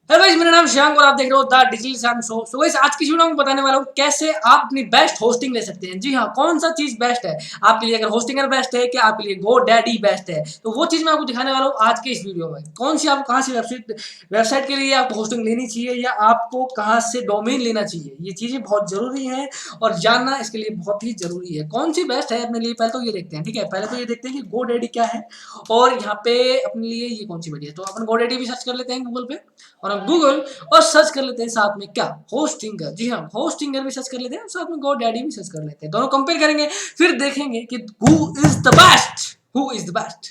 Hello guys, मेरा नाम श्याम और आप देख रहे हो the digital Shyam show. So guys, आज की वीडियो में बताने वाला हूँ कैसे आप अपनी बेस्ट होस्टिंग ले सकते हैं। जी हाँ, कौन सा चीज बेस्ट है आपके लिए। अगर होस्टिंगर बेस्ट है क्या आपके लिए गो डैडी बेस्ट है, तो वो चीज मैं आपको दिखाने वाला हूँ आज के इस वीडियो में। कौन सी आपको कहाँ से वेबसाइट के लिए आपको होस्टिंग लेनी चाहिए या आपको कहाँ से डोमेन लेना चाहिए, ये चीजें बहुत जरूरी है और जानना इसके लिए बहुत ही जरूरी है। कौन सी बेस्ट है अपने लिए, पहले तो ये देखते हैं। ठीक है, पहले तो ये देखते हैं कि गो डैडी क्या है और यहाँ पे अपने लिए ये कौन सी बढ़िया है। तो अपन गो डैडी भी सर्च कर लेते हैं गूगल पे, और हम गूगल और सर्च कर लेते हैं साथ में क्या, होस्टिंगर। जी हाँ, होस्टिंगर भी सर्च कर लेते हैं, साथ में गो डैडी भी सर्च कर लेते हैं। दोनों कंपेयर करेंगे, फिर देखेंगे कि who is the best, who is the best.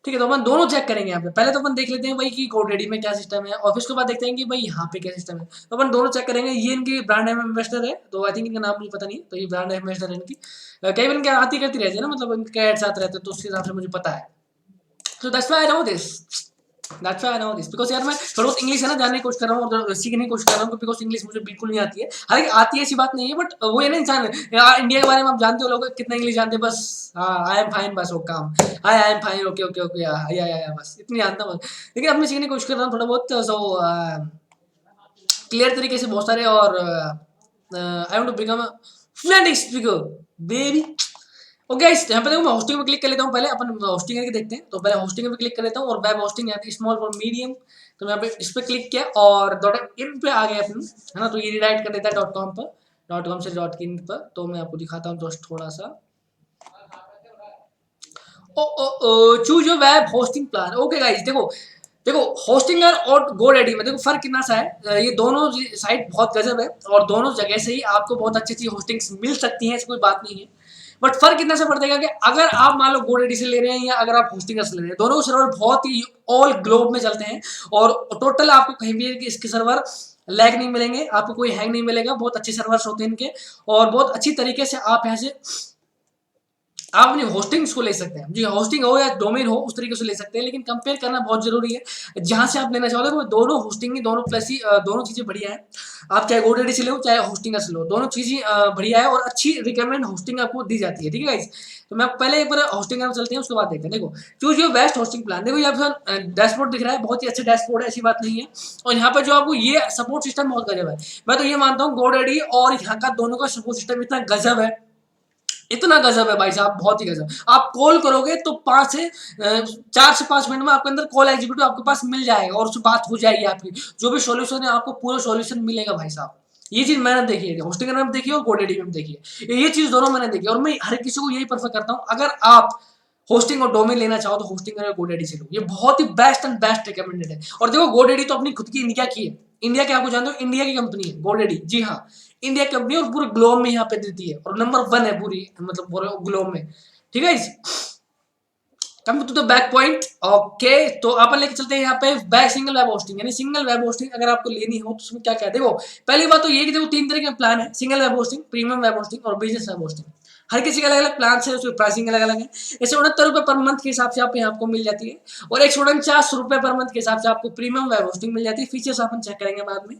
ठीक है, तो अपन दोनों चेक करेंगे यहाँ पे। पहले तो अपन देख लेते हैं भाई कि GoDaddy में क्या सिस्टम है, और फिर उसके बाद देखते हैं कि भाई यहाँ पे क्या सिस्टम है। तो अपन दोनों चेक करेंगे। ये इनकी ब्रांड एम्बेसडर है, तो आई थिंक इनका नाम मुझे पता नहीं, तो ये ब्रांड एम्बेसडर है इनकी। कई बार इनके आती करती रहती है ना, मतलब इनके एड्स आते रहते हैं, तो उसके हिसाब से मुझे पता है। तो that's why I know this, that's why I know this, because यार मैं थोड़ा बहुत इंग्लिश है ना जानने की कोशिश कर रहा हूँ और सीखने की कोशिश कर रहा हूँ, बिकॉज़ इंग्लिश मुझे बिल्कुल नहीं आती है। हालांकि आती है ऐसी बात नहीं है, बट वो है ना इंसान इंडिया के बारे में आप जानते हो लोग कितना इंग्लिश जानते हैं, बस आई एम फाइन, बस वो काम I am fine, okay okay okay, या बस इतनी जानता हूँ। लेकिन अब मैं सीखने की कोशिश कर रहा हूँ थोड़ा बहुत, सो क्लियर तरीके से बहुत सारे, और I want to become a fluent speaker baby. Okay guys, यहाँ पे देखो मैं होस्टिंग पे क्लिक कर लेता हूँ। पहले अपन होस्टिंग करके देखते हैं, तो पहले होस्टिंग पे क्लिक कर लेता हूँ और वेब होस्टिंग यहाँ पे स्मॉल फॉर मीडियम, तो मैं यहाँ पे इस पे क्लिक किया और .in पे आ गया अपन, है ना। तो ये रिडायरेक्ट कर देता है .com पर, .com से .in पर। तो मैं आपको दिखाता हूँ दोस्त थोड़ा सा। ओ ओ ओ choose your web hosting plan. Okay guys, देखो देखो होस्टिंगर और GoDaddy में देखो फर्क कितना सा है। ये दोनों साइट बहुत गजब है और दोनों जगह से ही आपको बहुत अच्छी अच्छी होस्टिंग्स मिल सकती हैं, ऐसी कोई बात नहीं है। बट फर्क कितना सा पड़ेगा कि अगर आप मान लो GoDaddy से ले रहे हैं या अगर आप होस्टिंगर से ले रहे हैं, दोनों सर्वर बहुत ही ऑल ग्लोब में चलते हैं और टोटल आपको कहीं भी इसके सर्वर लैग नहीं मिलेंगे, आपको कोई हैंग नहीं मिलेगा। बहुत अच्छे सर्वर्स होते हैं इनके और बहुत अच्छी तरीके से आप यहाँ से आप अपनी होस्टिंग्स को ले सकते हैं। जी, होस्टिंग हो या डोमेन हो उस तरीके से ले सकते हैं, लेकिन कंपेयर करना बहुत जरूरी है। जहां से आप लेना चाहोगे वो दोनों होस्टिंग ही, दोनों प्लस ही, दोनों चीजें बढ़िया है। आप चाहे GoDaddy से लो चाहे होस्टिंग से लो, दोनों चीजें बढ़िया है और अच्छी रिकमेंड होस्टिंग आपको दी जाती है। ठीक है गाइस, तो मैं पहले एक बार होस्टिंग में चलते हैं, उसके बाद देखते हैं। देखो choose your best hosting plan. देखो यहाँ पे डैशबोर्ड दिख रहा है, बहुत ही अच्छा डैशबोर्ड है, ऐसी बात नहीं है। और यहाँ पर जो आपको ये सपोर्ट सिस्टम बहुत गजब है। मैं तो ये मानता हूँ GoDaddy और यहाँ का दोनों का सपोर्ट सिस्टम इतना गजब है, इतना गजब है भाई साहब, बहुत ही गजब। आप कॉल करोगे तो 4 से 5 मिनट में आपके अंदर कॉल एग्जीक्यूटिव आपके पास मिल जाएगा और उससे बात हो जाएगी आपकी। जो भी सॉल्यूशन है आपको पूरा सॉल्यूशन मिलेगा भाई साहब। ये चीज मैंने देखी है, होस्टिंग में देखी है और GoDaddy में देखी है। ये चीज दोनों मैंने देखी है और मैं हर किसी को यही प्रेफर करता हूँ, अगर आप होस्टिंग और डोमेन लेना चाहो तो होस्टिंग और GoDaddy से लो। ये बहुत ही बेस्ट एंड बेस्ट रिकमेंडेड है। और देखो GoDaddy तो अपनी खुद की इंडिया की है, इंडिया के आपको जानते हो इंडिया की कंपनी है GoDaddy। जी हाँ, इंडिया कंपनी और पूरे ग्लोब में यहाँ पे देती है और नंबर 1 है पूरी, मतलब पूरे ग्लोब में। ठीक है, come to the back point. Okay, तो अपन लेके चलते हैं यहाँ पे बैक सिंगल वेब होस्टिंग, यानी सिंगल वेब होस्टिंग अगर आपको लेनी हो तो उसमें क्या क्या है। देखो पहली बात तो ये कि देखो 3 तरह के प्लान है, single web hosting, premium web hosting और बिजनेस वेब होस्टिंग। हर किसी के अलग अलग प्लान है, उसकी प्राइसिंग अलग अलग है। ऐसे 69 रुपए पर मंथ के हिसाब से आप यहाँ आपको मिल जाती है और 149 रुपए पर मंथ के हिसाब से आपको प्रीमियम वेब होस्टिंग मिल जाती है। फीचर्स अपन चेक करेंगे बाद में।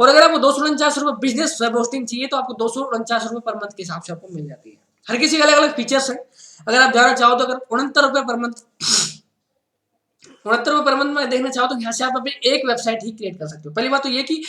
और अगर आपको 249 रुपए बिजनेस वेब होस्टिंग चाहिए तो आपको 249 रुपए पर मंथ के हिसाब से आपको मिल जाती है। हर किसी के अलग अलग फीचर्स है। अगर आप जाना चाहो तो अगर 69 रुपए पर मंथ, 69 रुपए पर मंथ में देखना चाहो तो यहाँ से आप अपनी एक वेबसाइट ही क्रिएट कर सकते हो। पहली बात तो ये कि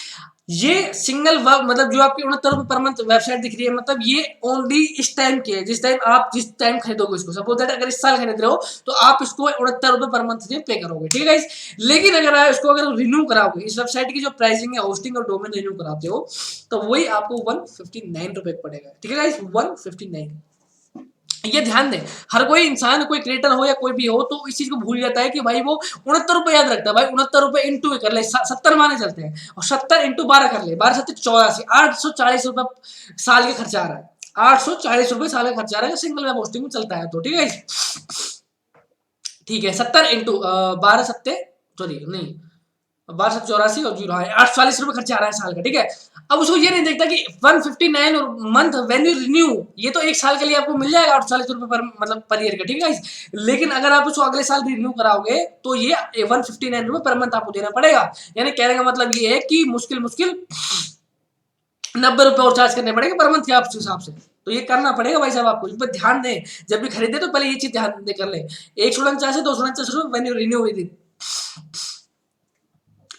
ये सिंगल वर्क, मतलब जो आपकी 69 रुपए पर मंथ वेबसाइट दिख रही है, मतलब ये ओनली इस टाइम की है, जिस टाइम खरीदोगे इसको। सपोज दैट अगर इस साल खरीद रहे हो तो आप इसको 69 रुपए पर मंथ पे करोगे। ठीक है गाइस, लेकिन अगर आप इसको अगर रिन्यू कराओगे, इस वेबसाइट की जो प्राइसिंग है होस्टिंग और डोमेन रिन्यू कराते हो, तो वही आपको 159 रुपए पड़ेगा। ठीक है गाइस, 159। ये ध्यान दें, हर कोई इंसान, कोई क्रिएटर हो या कोई भी हो, तो इस चीज को भूल जाता है कि भाई वो 69 रुपए याद रखता है। भाई 69 रुपए इंटू कर ले, 70 माने चलते हैं और 70 इंटू 12 कर ले, 12 7 84, 840 रुपए साल के खर्चा आ रहा है। 840 रुपए साल का खर्चा आ रहा है सिंगल वेब होस्टिंग में चलता है तो। ठीक है, ठीक है, 70 इंटू 12 सत्ते, सॉरी नहीं, 1284 और 0 है, 840 रुपए खर्चा आ रहा है साल का। ठीक है, अब उसको ये नहीं देखता कि 159 और मंथ व्हेन यू रिन्यू, ये तो एक साल के लिए आपको मिल जाएगा 840 रुपए पर, मतलब पर ईयर का। ठीक है, लेकिन अगर आप उसको अगले साल रिन्यू कराओगे तो ये 159 रुपए पर मंथ आपको देना पड़ेगा। यानी कहने का मतलब ये है कि मुश्किल मुश्किल 90 रुपए और चार्ज करने पड़ेंगे पर मंथ के आप हिसाब से। तो ये करना पड़ेगा भाई साहब आपको, इस पर ध्यान दें। जब भी खरीदे तो पहले ये चीज ध्यान दे कर ले, 149 से 249 रुपए when you renew with it.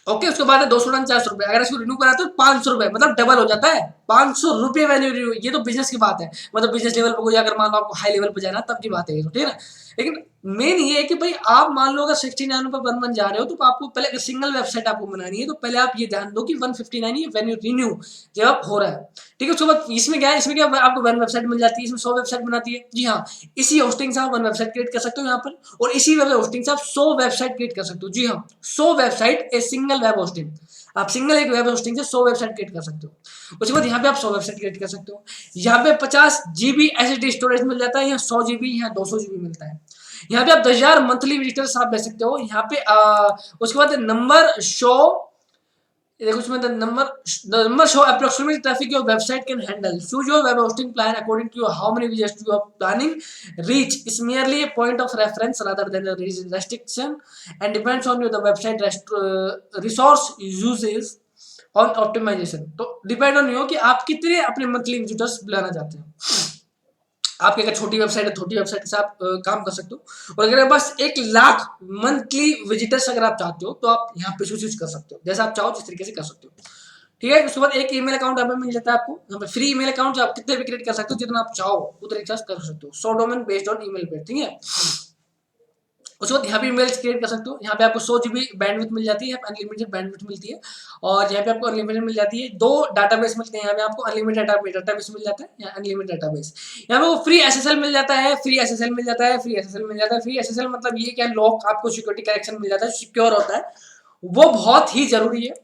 Okay, उसके बाद है 249 रुपए। अगर इसको रिन्यू करा तो 500 रुपए, मतलब डबल हो जाता है, 500 रुपए वैल्यू। ये तो बिजनेस की बात है, मतलब बिजनेस लेवल पर कोई अगर मान लो आपको हाई लेवल पर जाना तब की बात है ये तो, ठीक है ना। लेकिन मेन ये है कि भाई आप मान लो अगर 69 रुपए पर मंथ जा रहे हो तो आपको पहले अगर सिंगल वेबसाइट आपको बनानी है तो पहले आप ये ध्यान दो कि 159 ये वैल्यू रिन्यू जब आप हो रहा है, ठीक है। उसके बाद इसमें क्या है, इसमें क्या आपको वन वेबसाइट मिल जाती है, इसमें 100 वेबसाइट बनाती है। जी हाँ, इसी होस्टिंग से आप वन वेबसाइट क्रिएट कर सकते हो यहाँ पर, और इसी वेब होस्टिंग से आप 100 वेबसाइट क्रिएट कर सकते हो। जी हाँ, 100 website a single web hosting. आप सिंगल एक वेब होस्टिंग से 100 वेबसाइट क्रिएट कर सकते हो। उसके बाद यहाँ पे आप 100 वेबसाइट क्रिएट कर सकते हो। यहाँ पे 50 GB एसएसडी स्टोरेज मिल जाता है, यहाँ 100 GB, यहाँ 200 GB मिलता है। यहाँ पे आप 10,000 मंथली विजिटर्स आप ले सकते हो। यहाँ पे उसके बाद नंबर शो, देखो इसमें the number show approximate traffic your website can handle. Choose your web hosting plan according to how many visitors you are planning. Reach is merely a point of reference rather than a restriction, and depends on your the website resource uses on optimization. तो depend on you कि आप कितने अपने monthly visitors बुलाना चाहते हैं। आपकी अगर छोटी वेबसाइट है, छोटी वेबसाइट से आप काम कर सकते हो। और अगर बस 1 लाख मंथली विजिटर्स अगर आप चाहते हो तो आप यहाँ पे चूज कर सकते हो, जैसा आप चाहो जिस तरीके से कर सकते हो, ठीक है। उसके बाद एक ईमेल अकाउंट यहाँ पे मिल जाता है आपको, यहाँ पे फ्री ईमेल अकाउंट आप कितने भी क्रिएट कर सकते हो, जितना आप चाहो उतने कर सकते हो। 100 डोमेन बेस्ड ऑन ईमेल पे, ठीक है। उसके बाद यहाँ पे ईमेल्स क्रिएट कर सकते हो। यहाँ पे आपको 100 GB बैंडविड्थ मिल जाती है, अनलिमिटेड बैंडविड्थ मिलती है। और यहाँ पे आपको अनलिमिटेड मिल जाती है। 2 डाटाबेस मिलते हैं यहाँ पे आपको, अनलिमिटेड डाटाबेस मिल जाता है या अनलिमिटेड डाटाबेस। यहाँ पे वो फ्री एसएसएल मिल जाता है, फ्री एसएसएल मिल जाता है, फ्री एसएसएल मिल जाता है। फ्री एसएसएल मतलब ये क्या, लॉक आपको सिक्योरिटी करेक्शन मिल जाता है, सिक्योर होता है, वो बहुत ही जरूरी है।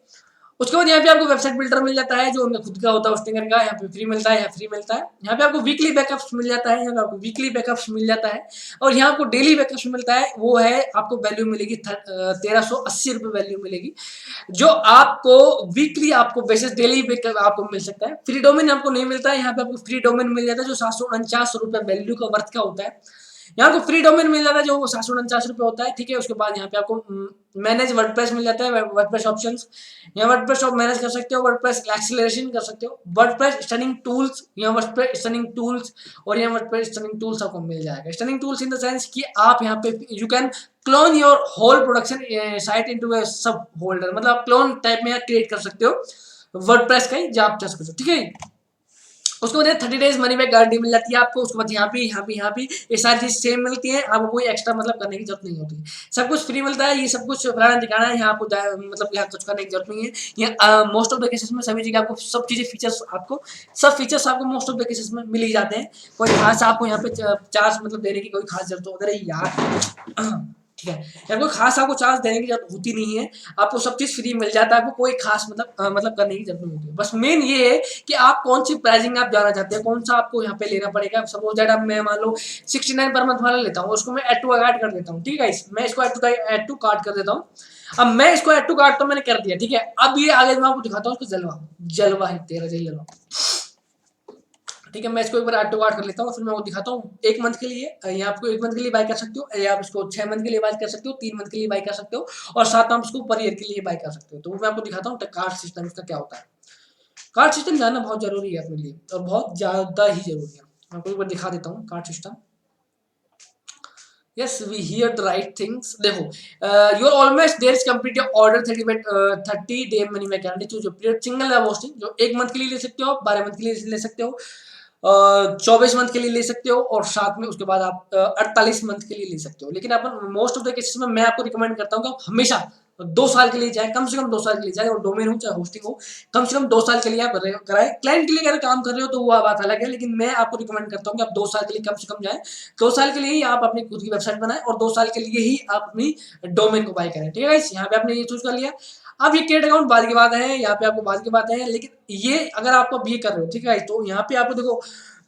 उसके बाद यहाँ पे आपको वेबसाइट बिल्डर मिल जाता है, जो उनका खुद का होता है होस्टिंगर का, यहाँ पे फ्री मिलता है, यहाँ फ्री मिलता है। यहाँ पे आपको वीकली बैकअप्स मिल जाता है, यहाँ पे आपको वीकली बैकअप्स मिल जाता है। और यहाँ आपको डेली बैकअप्स मिलता है, वो है आपको वैल्यू मिलेगी 1380 रुपये वैल्यू मिलेगी, जो आपको वीकली आपको बेसिस डेली बैकअप आपको मिल सकता है। फ्री डोमेन आपको नहीं मिलता है, यहाँ पे आपको फ्री डोमेन मिल जाता है जो 749 रुपये वैल्यू का वर्थ का होता है। यहाँ को फ्री डोमेन मिल जाता है जो 749 रुपये होता है, ठीक है। उसके बाद यहाँ पे आपको मैनेज वर्डप्रेस मिल जाता है, वर्डप्रेस ऑप्शंस। यहाँ वर्डप्रेस आप मैनेज कर सकते हो, वर्डप्रेस एक्सेलरेशन कर सकते हो, वर्डप्रेस स्टनिंग टूल्स, यहाँ वर्डप्रेस स्टनिंग टूल्स, और यहाँ वर्डप्रेस स्टनिंग टूल्स आपको मिल जाएगा। Stunning tools in the sense कि आप यहाँ पे you can clone your whole production site into a sub holder, मतलब आप क्लोन टाइप में क्रिएट कर सकते हो वर्डप्रेस का ही, जो आप चाह सकते हो, ठीक है। उसके बाद 30 डेज मनी बैक गारंटी मिल जाती है आपको। उसके बाद यहाँ पे ये सारी चीज सेम मिलती है, आपको कोई एक्स्ट्रा मतलब करने की जरूरत नहीं होती, सब कुछ फ्री मिलता है। ये सब कुछ फलाना दिखाना है, यहाँ आपको मतलब यहाँ कुछ करने की जरूरत नहीं है। यहाँ मोस्ट ऑफ द केसेस में सभी जगह आपको सब चीजें फीचर्स आपको सब फीचर्स आपको मोस्ट ऑफ द केसेस में मिल ही जाते हैं। कोई खास आपको यहाँ पे चार्ज मतलब देने की कोई खास जरूरत होती है यार, ठीक है। या कोई खास आपको चार्ज देने की जरूरत होती नहीं है, आपको सब चीज फ्री मिल जाता है, आपको कोई खास मतलब करने की जरूरत नहीं होती है। बस मेन ये है कि आप कौन सी प्राइसिंग आप जाना चाहते हैं, कौन सा आपको यहाँ पे लेना पड़ेगा। सपोज दैट अब मैं मान लो 69 पर मंथ वाला लेता हूँ, उसको मैं एड टू कार्ट कर देता हूँ, ठीक है। मैं इसको एड टू कार्ट कर देता हूँ। अब मैं इसको एड टू कार्ट तो मैंने कर दिया, ठीक है। अब ये आगे मैं आपको दिखाता हूँ उसको जलवा, जलवा है तेरा जलवा, ठीक है। मैं इसको एक बार ऐड टू कार्ट कर लेता हूँ, फिर मैं वो दिखाता हूँ। 1 मंथ के लिए या आपको 1 मंथ के लिए बाय कर सकते हो, या आप इसको 6 मंथ के लिए बाय कर सकते हो, 3 मंथ के लिए बाय कर सकते हो, और साथ में आप इसको पर ईयर के लिए बाय कर सकते हो। तो मैं आपको दिखाता हूँ कार्ड सिस्टम इसका क्या होता है। कार्ड सिस्टम जानना बहुत जरूरी है अपने लिए, और बहुत ज्यादा ही जरूरी है। मैं आपको एक बार दिखा देता हूँ card system. Yes, we hear the right things. देखो, you're almost there is complete your order 30 day money back guarantee। जो पीरियड सिंगल वेब होस्टिंग जो 1 मंथ के लिए ले सकते हो, 12 मंथ के लिए ले सकते हो, 24 मंथ के लिए ले सकते हो, और साथ में उसके बाद आप 48 मंथ के लिए ले सकते हो। लेकिन अपन मोस्ट ऑफ द केसेस में मैं आपको रिकमेंड करता हूँ कि आप हमेशा 2 साल के लिए जाए, कम से कम 2 साल के लिए जाए, और डोमेन हो चाहे होस्टिंग हो, कम से कम 2 साल के लिए आप कराए। क्लाइंट के लिए अगर काम कर रहे हो तो वो बात अलग है, लेकिन मैं आपको रिकमेंड करता हूँ कि आप 2 साल के लिए कम से कम जाए। 2 साल के लिए ही आप अपनी खुद की वेबसाइट बनाए, और 2 साल के लिए ही आप अपनी डोमेन को बाय करें, ठीक है। यहाँ पे आपने ये चूज कर लिया। अब ये क्रिएट अकाउंट बाद की बात है, यहाँ पे आपको बाद की बात है, लेकिन ये अगर आप अब ये कर रहे हो, ठीक है, तो यहाँ पे आपको देखो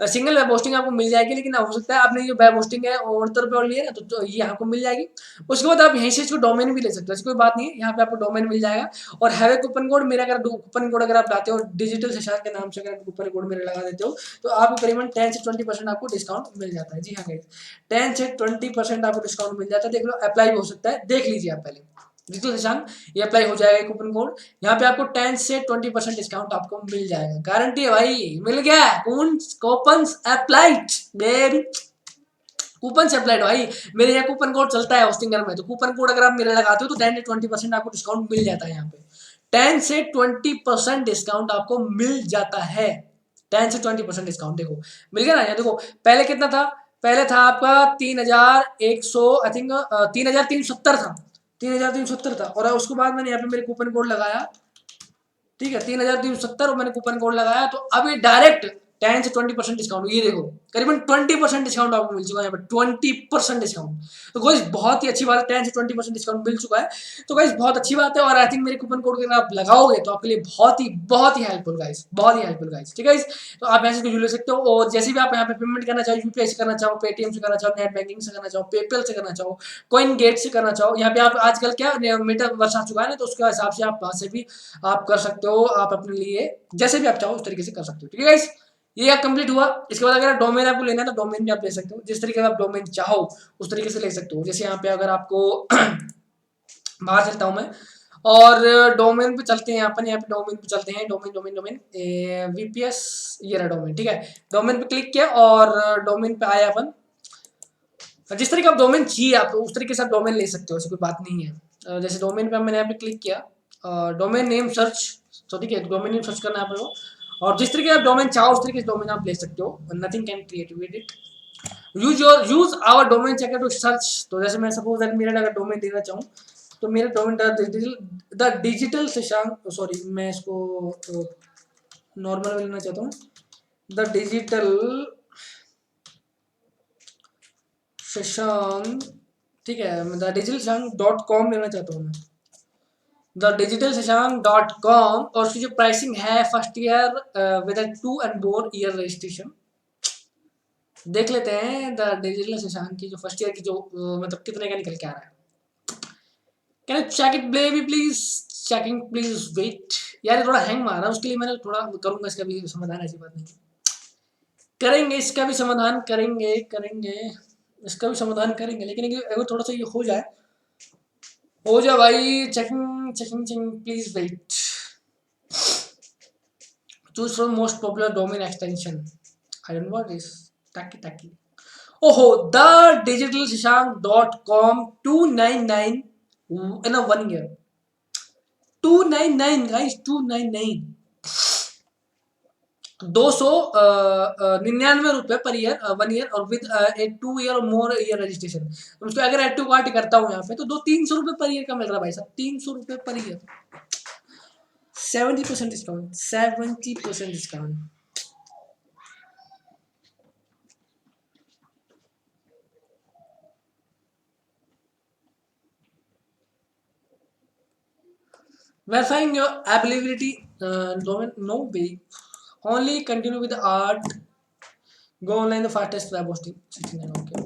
सिंगल वेब होस्टिंग आपको मिल जाएगी। लेकिन हो सकता है आपने जो वेब होस्टिंग है 69 रुपये और लिया ना, तो ये आपको मिल जाएगी। उसके बाद आप यहीं से इसको डोमेन भी ले सकते हो, ऐसी कोई बात नहीं है। यहाँ पे आपको डोमेन मिल जाएगा, और हैवे कूपन कोड मेरा अगर कूपन कोड अगर आप लाते हो डिजिटल शशांक के नाम से, अगर कूपन कोड मेरे लगा देते हो तो आपको करीबन 10 से 20% आपको डिस्काउंट मिल जाता है। जी हाँ गाइस, 10 से 20% आपको डिस्काउंट मिल जाता है। देख लो, अप्लाई भी हो सकता है, देख लीजिए आप पहले डिजिटल शशांक, ये अप्लाई हो जाएगा कूपन कोड। यहाँ पे आपको 10 से 20% डिस्काउंट आपको मिल जाएगा, गारंटी है भाई। मिल गया कूपन अप्लाइड, बेबी कूपन से अप्लाइड भाई। मेरे यहाँ कूपन कोड चलता है होस्टिंगर में, तो कूपन कोड अगर आप मेरे लगाते हो तो 10 से 20% आपको डिस्काउंट मिल जाता है यहाँ पे। 10 से 20% डिस्काउंट आपको मिल जाता है। 10 से 20% डिस्काउंट देखो मिल गया ना। यहाँ देखो पहले कितना था, पहले था आपका 3100 आई थिंक 3370 था, 3370 था। और उसके बाद मैंने यहाँ पे मेरे कूपन कोड लगाया, ठीक है 3370 और मैंने कूपन कोड लगाया, तो अब ये डायरेक्ट 10 से 20% डिस्काउंट, ये देखो करीबन 20% डिस्काउंट आपको मिल चुका है यहाँ पे, 20% डिस्काउंट। तो गाइस बहुत ही अच्छी बात है, 10 से 20% डिस्काउंट मिल चुका है। तो गाइस बहुत अच्छी बात है, और आई थिंक मेरे कूपन कोड अगर आप लगाओगे तो आपके लिए बहुत ही हेल्पफुल गाइस, बहुत ही हेल्पफुल गाइस, ठीक है गाइस। तो आप ऐसे ले सकते हो, और जैसे भी आप यहाँ पे पेमेंट करना चाहो, यूपीआई से करना चाहो, पेटीएम से करना चाहो, नेट बैंकिंग से करना चाहो, पेपल से करना चाहो, कॉइन गेट से करना चाहो, यहाँ पे आप आजकल क्या मेटावर्स आ चुका है ना, तो उसके हिसाब से आप वहां से भी आप कर सकते हो, आप अपने लिए जैसे भी आप चाहो उस तरीके से कर सकते हो, ठीक है गाइस। ये आप कंप्लीट हुआ। इसके बाद अगर डोमेन आपको लेना है तो डोमेन भी आप ले सकते हो, जिस तरीके का आप डोमेन चाहो उस तरीके से ले सकते हो। जैसे यहाँ पे अगर आपको बाहर चलता हूँ मैं, और डोमेन पे चलते हैं, यहाँ पे डोमेन पे चलते हैं, डोमेन डोमेन डोमेन वीपीएस, ये रहा डोमेन, ठीक है। डोमेन पे क्लिक किया और डोमेन पे आया अपन। जिस तरीके का डोमेन चाहिए आपको उस तरीके से आप डोमेन ले सकते हो, ऐसी कोई बात नहीं है। जैसे डोमेन पे मैंने यहाँ पे क्लिक किया, डोमेन नेम सर्च, तो ठीक है डोमेन नेम सर्च करना है आपको, और जिस तरीके का डोमेन चाहो उस तरीके से डोमेन आप ले सकते हो, nothing can create with it. Use our domain checker to search. तो जैसे मैं सपोज दैट मेरा अगर डोमेन देना चाहूँ, तो मेरा domain the digital Shashank, sorry मैं इसको नॉर्मल में लेना चाहता हूँ, द डिजिटल शशांक, ठीक है द डिजिटल शशांक .com लेना चाहता हूँ मैं, द डिजिटल शशांक .com। और उसकी जो प्राइसिंग है first year with 2 and more year registration. देख लेते हैं द डिजिटल शशांक की जो फर्स्ट ईयर की जो मतलब कितने का निकल के आ रहा है। Can you check it baby please, checking please wait. यार ये थोड़ा हैंग मार रहा है, उसके लिए मैंने थोड़ा करूंगा इसका भी समाधान, ऐसी बात नहीं करेंगे, इसका भी समाधान करेंगे करेंगे इसका भी समाधान करेंगे, लेकिन अगर थोड़ा सा ये हो जाए भाई। Checking checking checking please wait. Choose from most popular domain extension, I don't know what is taki taki. ओहो, the digital Shashank .com 299 in a 1 year, 299 guys, 299, 299 रुपए पर ईयर 1 ईयर, और विद 2 ईयर और मोर ईयर रजिस्ट्रेशन। उसको अगर add to cart करता हूँ यहाँ पे, तो 300 रुपए पर ईयर का मिल रहा है भाई साहब, 300 रुपए per year, 70% discount, 70% discount. Verifying your availability, domain, no way, only continue with the art, go online the fastest web hosting 69, okay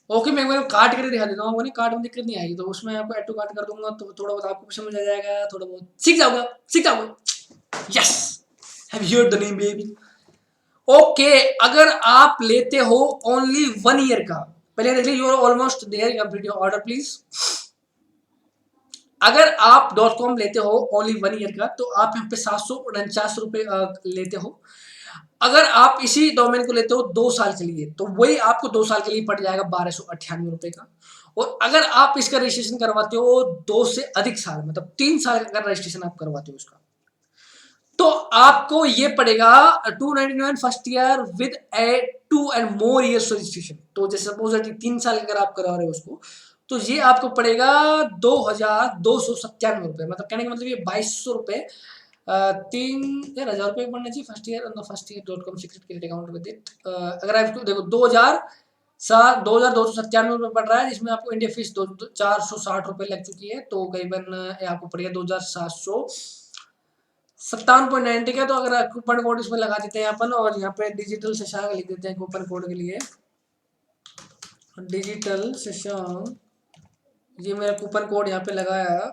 okay. मैं कार्ट करके दिखा देता हूँ, कार्ट में दिक्कत नहीं आएगी, तो उसमें आपको ऐड टू कार्ट कर दूंगा, तो थोड़ा बहुत आपको समझ आ जाएगा, थोड़ा बहुत सीख जाओगे। Yes, have you heard the name baby. Okay, अगर आप लेते हो ओनली 1 ईयर का, पहले देख लीजिए, you are almost there, complete your order please. अगर आप .com लेते हो ओनली 1 ईयर का, तो आप यहाँ पे 749 रुपए लेते हो। अगर आप इसी डोमेन को लेते हो 2 साल के लिए, तो वही आपको 2 साल के लिए पड़ जाएगा 1298 रुपए का। और अगर आप इसका रजिस्ट्रेशन करवाते हो 2 से अधिक साल, मतलब 3 साल का रजिस्ट्रेशन आप करवाते हो उसका, तो आपको ये पड़ेगा 299 first year with 2 and more years registration. तो जैसे सपोज 3 साल अगर आप करा रहे हो उसको, तो ये आपको पड़ेगा 2297 रुपए, मतलब कहने का मतलब ये 2200 रुपए, 3000 रुपए पड़ना चाहिए first year, first year .com secret credit account with it. अगर आप इसको देखो 2297 रुपए पड़ रहा है, जिसमें आपको इंडिया फीस 460 रुपए लग चुकी है, तो करीबन आपको पड़ेगा 2757.90 का। तो अगर कूपन कोड इसमें लगा देते हैं अपन, और यहाँ पे डिजिटल शशांक लिख देते हैं कूपन कोड के लिए, डिजिटल शशांक, ये मेरा कूपन कोड यहाँ पे लगाया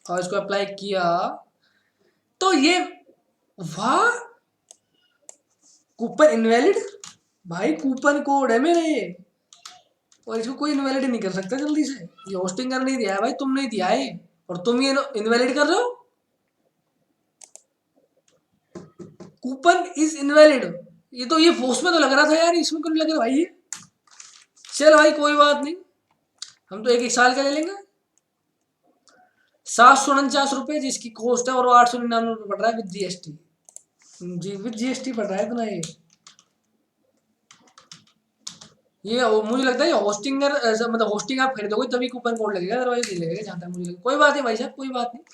और इसको अप्लाई किया, तो ये वाह, कूपन इनवैलिड, भाई कूपन कोड है मेरे, और इसको कोई इनवैलिड नहीं कर सकता जल्दी से। ये होस्टिंग कर नहीं दिया है भाई, तुम नहीं दिया है, और तुम ये इनवैलिड कर रहे हो। कूपन इज इनवैलिड, ये तो ये उसमें तो लग रहा था यार, इसमें क्यों नहीं लग रहा भाई ये। चल भाई कोई बात नहीं, हम तो एक साल का ले लेंगे। ₹749 जिसकी कॉस्ट है, और 899 पड़ रहा है विद जीएसटी। जी विद जीएसटी पड़ रहा है इतना। मुझे लगता है ये होस्टिंग, मतलब होस्टिंग आप खरीदोगे तभी कूपन कोड लगेगा, अदरवाइज नहीं लगेगा जहाँ तक मुझे लगेगा। कोई बात नहीं भाई साहब, कोई बात नहीं।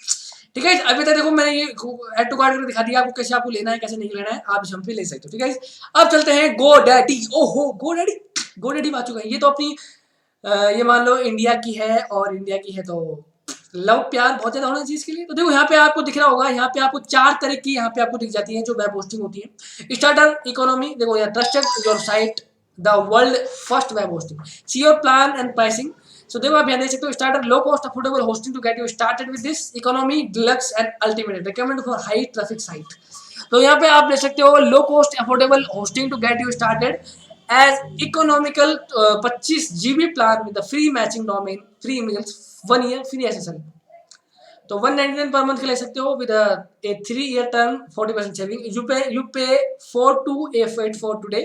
ठीक है, अभी तक देखो मैंने ये ऐड टू कार्ट करके दिखा दिया आपको कैसे आपको लेना है कैसे नहीं लेना है, आप हम पे ले सकते हो। ठीक है, अब चलते हैं गो डैडी। ओहो गो डैडी, गो डैडी आ चुका है। ये तो अपनी ये मान लो इंडिया की है, और इंडिया की है तो लव प्यार बहुत ज्यादा होना चाहिए इसके लिए। तो देखो यहाँ पे आपको दिख रहा होगा, यहाँ पे आपको 4 तरह की यहाँ पे आपको दिख जाती है जो वेब होस्टिंग होती है। स्टार्टर, इकोनॉमी, देखो यहाँ trusted your site the world first web hosting, see your plan and pricing. So देखो आप यहाँ देख सकते हो, starter low cost affordable hosting to get you started with this, economy deluxe and ultimate recommend for high traffic site. तो यहाँ पे आप ले सकते हो low cost affordable hosting to get you started as economical 25 GB plan with free matching domain, free emails, 1 year free SSL. तो 199 per month के ले सकते हो with A 3 year term, 40% saving. You पे 4288 for today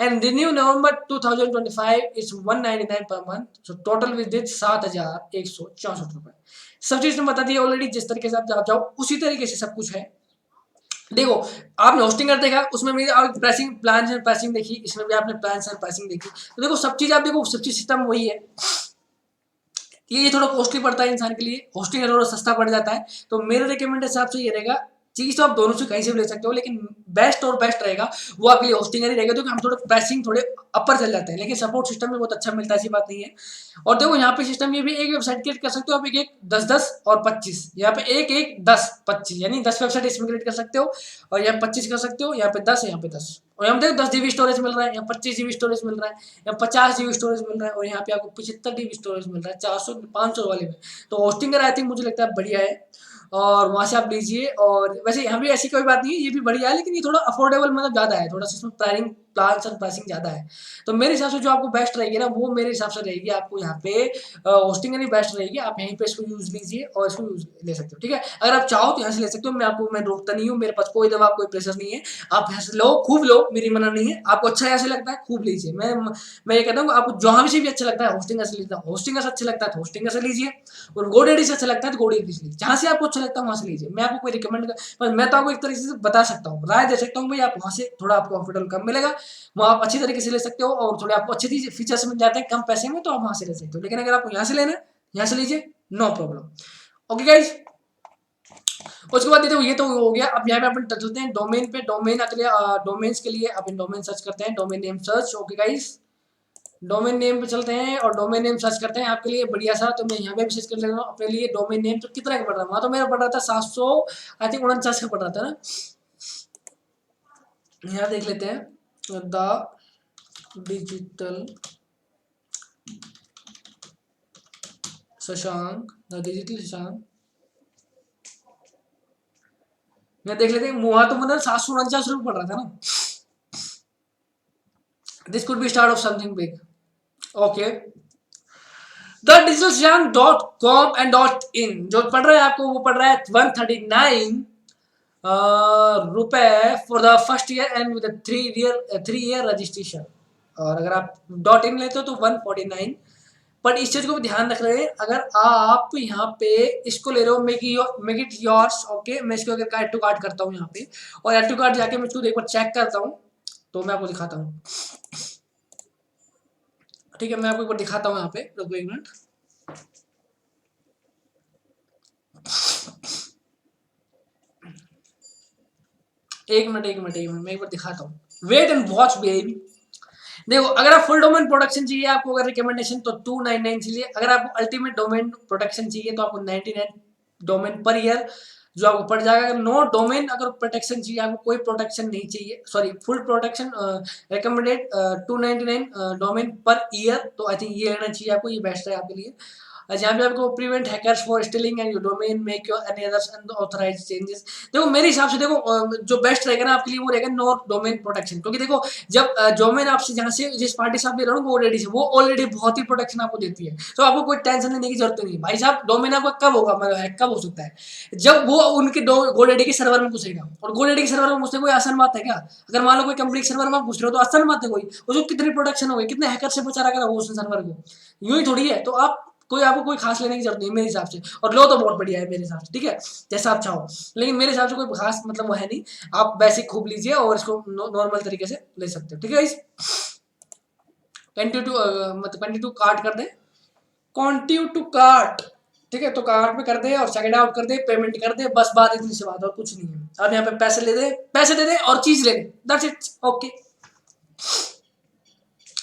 and renew November 2025 is 199 per month. So total with 7,164 रुपए। सब चीज ने बता दी ऑलरेडी, जिस तरीके से आप जाओ उसी तरीके से सब कुछ है। देखो आपने होस्टिंग कर देखा, उसमें मेरी प्राइसिंग प्लान एंड प्राइसिंग देखी, इसमें भी आपने प्लान एंड प्राइसिंग देखी। तो देखो सब चीज आप देखो, सब चीज सिस्टम वही है। ये थोड़ा कॉस्टली पड़ता है इंसान के लिए, होस्टिंग थोड़ा सस्ता पड़ जाता है। तो मेरे रिकमेंड हिसाब से ये रहेगा, चीज तो आप दोनों से कहीं से भी ले सकते हो, लेकिन बेस्ट और बेस्ट रहेगा वो आपके लिए होस्टिंग ही रहेगा, क्योंकि हम थोड़े प्राइसिंग थोड़े अपर चल जाते हैं, लेकिन सपोर्ट सिस्टम भी बहुत अच्छा मिलता है, ऐसी बात नहीं है। और देखो यहाँ पे सिस्टम ये भी, एक वेबसाइट क्रिएट कर सकते हो आप, एक एक 10-10 और 25, यहाँ पे एक एक 10-25 यानी 10 वेबसाइट इसमें क्रिएट कर सकते हो, और यहाँ 25 कर सकते हो, यहाँ पे 10 है, यहाँ पे 10, और यहाँ पे देखो 10 GB स्टोरेज मिल रहा है, यहाँ 25 GB स्टोरेज मिल रहा है, यहाँ 50 GB स्टोरेज मिल रहा है, और यहाँ पे आपको 75 GB स्टोरेज मिल रहा है 400-500 वाले में। तो होस्टिंग आई थिंक मुझे लगता है बढ़िया है, और वहाँ से आप लीजिए। और वैसे यहाँ भी ऐसी कोई बात नहीं है, ये भी बढ़िया है, लेकिन ये थोड़ा अफोर्डेबल मतलब ज़्यादा है, थोड़ा सा इसमें प्लान और प्राइसिंग ज़्यादा है। तो मेरे हिसाब से जो आपको बेस्ट रहेगी ना, वो मेरे हिसाब से रहेगी आपको यहाँ पे होस्टिंग नहीं बेस्ट रहेगी, आप यहीं पे इसको यूज लीजिए और इसको यूज ले सकते हो। ठीक है, अगर आप चाहो तो यहाँ से ले सकते हो, मैं रोकता नहीं हूँ, मेरे पास कोई दबाव कोई प्रेशर नहीं है। आप यहाँ से लो, खूब लो, मेरी मना नहीं है। आपको अच्छा यहाँ से लगता है खूब लीजिए, मैं ये कहता हूँ आपको जहाँ से भी अच्छा लगता है होस्टिंग से लीजिए, होस्टिंग से अच्छा लगता है तो होस्टिंग से लीजिए, और गोडेडी से अच्छा लगता है तो गोडेडी से लीजिए, जहाँ से आपको अच्छा लगता है वहाँ से लीजिए। मैं आपको कोई रिकमेंड कर, मैं तो आपको एक तरीके से बता सकता हूँ, राय दे सकता हूँ भाई, आप वहाँ से थोड़ा आपको कंफर्टेबल कम मिलेगा, वहाँ आप अच्छी तरीके से ले सकते हो, और थोड़े आपको अच्छे फीचर्स मिल जाते हैं कम पैसे में, तो आप वहाँ से ले सकते हो। लेकिन अगर आपको यहाँ से लेना है, यहाँ से लीजिए, नो प्रॉब्लम। ओके गाइज, उसके बाद देखो ये तो हो गया। अब यहाँ पे अपन चलते हैं डोमेन पे। डोमेन अगले डोमेन्स के लिए अपन डोमेन सर्च करते हैं, domain name search. Okay guys, domain name पे चलते हैं और डोमेन नेम सर्च करते हैं आपके लिए बढ़िया सा। तो मैं यहाँ पे भी सर्च कर ले रहा हूँ अपने लिए डोमेन नेम। तो कितना का पड़ रहा है वहाँ, तो मेरा पड़ रहा था 700 आई थिंक 49 का पड़ रहा था ना। यहाँ देख लेते हैं, the digital Shashank, the digital Shashank, मैं देख लेते हैं वहाँ तो मतलब 749 पड़ रहा था ना। This could be start of something big. Okay, the digitalshang.com and .in जो पढ़ रहा है आपको, वो पढ़ रहा है 139 रुपए for the first year and with 3 year registration. और अगर आप .in लेते हो तो 149। पर इस चीज को भी ध्यान रख रहे हैं, अगर आप यहाँ पे इसको ले रहे हो मेक इट योर्स। ओके, मैं इसको अगर एड टू कार्ट करता हूँ यहाँ पे, और एड टू कार्ट जाके मैं इसको एक बार चेक करता हूँ, तो मैं आपको दिखाता हूँ। ठीक है, मैं आपको एक बार दिखाता हूँ यहाँ पे, रुको 1 मिनट। एक मिनट मैं एक बार दिखाता हूँ, वेट एंड वॉच बेबी। देखो अगर आप फुल डोमेन प्रोटेक्शन चाहिए आपको, अगर रिकमेंडेशन तो 299 चाहिए। अगर आपको अल्टीमेट डोमेन प्रोटेक्शन चाहिए तो आपको 99 डोमेन पर ईयर जो आपको पड़ जाएगा। अगर नो डोमेन अगर प्रोटेक्शन चाहिए, आपको कोई प्रोटेक्शन नहीं चाहिए, sorry full protection recommended 299 domain per year, तो आई थिंक ये लेना चाहिए आपको, ये बेस्ट है आपके लिए। जहाँ पे आपको prevent hackers for stealing and your domain, make your any others unauthorised changes. देखो मेरे हिसाब से देखो जो बेस्ट रहेगा ना आपके लिए वो रहेगा नो डोमेन प्रोटेक्शन, क्योंकि देखो जब डोमेन आपसे जहाँ से जिस पार्टी से आप ले रहे हो वो ऑलरेडी बहुत ही प्रोटेक्शन आपको देती है, तो आपको कोई टेंशन लेने की जरूरत नहीं भाई साहब। डोमेन आपका कब होगा, मतलब हैक कब हो सकता है, जब वो उनके गोडेडी के सर्वर में घुसेगा, और गोडेडी के सर्वर में घुसने कोई आसान बात है क्या? अगर मान लो कोई कंपनी के सर्वर में आप घुस रहे हो तो आसान बात है कोई, उसको कितनी प्रोटेक्शन हो गई, कितने हैकर से बचा रखा है वो उस सर्वर को, यूं ही थोड़ी है। तो आप कोई आपको कोई खास लेने की जरूरत नहीं है मेरे हिसाब से, और लो तो बहुत बढ़िया है मेरे हिसाब से, ठीक है, जैसा आप चाहो। लेकिन मेरे हिसाब से कोई खास मतलब वो है नहीं, आप बेसिक खूब लीजिए और इसको नॉर्मल तरीके से ले सकते हो, ठीक है गाइस। कंटिन्यू टू मतलब कंटिन्यू टू कार्ट कर दे, कंटिन्यू टू कार्ट, ठीक है, तो कार्ट में कर दे और चेक आउट कर दे, पेमेंट कर दे, बस बात इतनी सी बात, और कुछ नहीं है। अब यहाँ पे पैसे दे दे और चीज ले ले, दैट्स इट, ओके।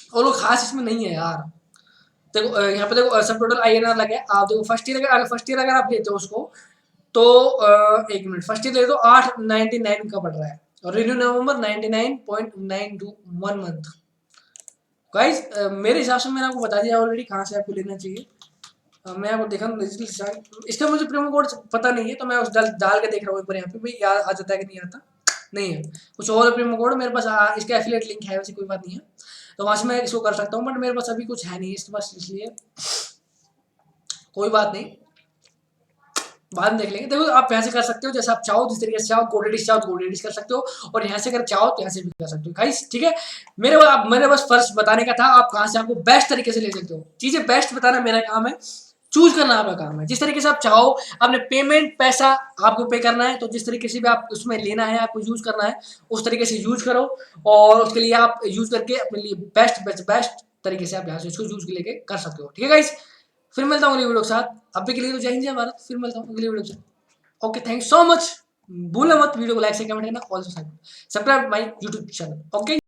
और लोग खास इसमें नहीं है यार। देखो यहाँ पे देखो सब टोटल INR लगे, आप देखो फर्स्ट ईयर अगर आप लेते हो उसको, तो एक मिनट, फर्स्ट ईयर ले तो 899 का पड़ रहा है, और रिन्यू नवंबर 99.921 मंथ। गाइस मेरे हिसाब से मैंने आपको बता दिया ऑलरेडी कहाँ से आपको लेना चाहिए। मैं आपको देखा इसका मुझे प्रोमो कोड पता नहीं है, तो मैं उस डाल के देख रहा हूँ एक बार यहाँ पे भाई याद आ जाता है कि नहीं आता, नहीं है कुछ और प्रोमो कोड मेरे पास। इसका एफिलिएट लिंक है वैसे, कोई बात नहीं है, तो वहां से मैं इसको कर सकता हूँ, बट मेरे पास अभी कुछ है नहीं इसके पास, इसलिए कोई बात नहीं, बाद में देख लेंगे। देखो आप यहाँ से कर सकते हो जैसे आप चाहो, जिस तरीके से चाहो, गोडेडिश चाहो तो गोडेडिश कर सकते हो, और यहाँ से अगर चाहो तो यहाँ से भी कर सकते हो गाइस, ठीक है। मेरे बस फर्स्ट बताने का था आप कहाँ से आपको बेस्ट तरीके से ले सकते हो चीजें, बेस्ट बताना मेरा काम है, चूज करना आपका काम है, जिस तरीके से आप चाहो। आपने पेमेंट पैसा आपको पे करना है, तो जिस तरीके से भी आप उसमें लेना है, आपको यूज करना है, उस तरीके से यूज करो, और उसके लिए आप यूज करके अपने लिए बेस्ट तरीके से आप यहाँ से इसको यूज लेके कर सकते हो, ठीक है गाइस। फिर मिलता हूँ अगली वीडियो के साथ, अभी के लिए तो जय हिंद जय भारत, फिर मिलता हूँ अगली वीडियो के साथ। Okay, thank so much. भूलना मत वीडियो को लाइक से कमेंट करना, also subscribe my YouTube channel, okay.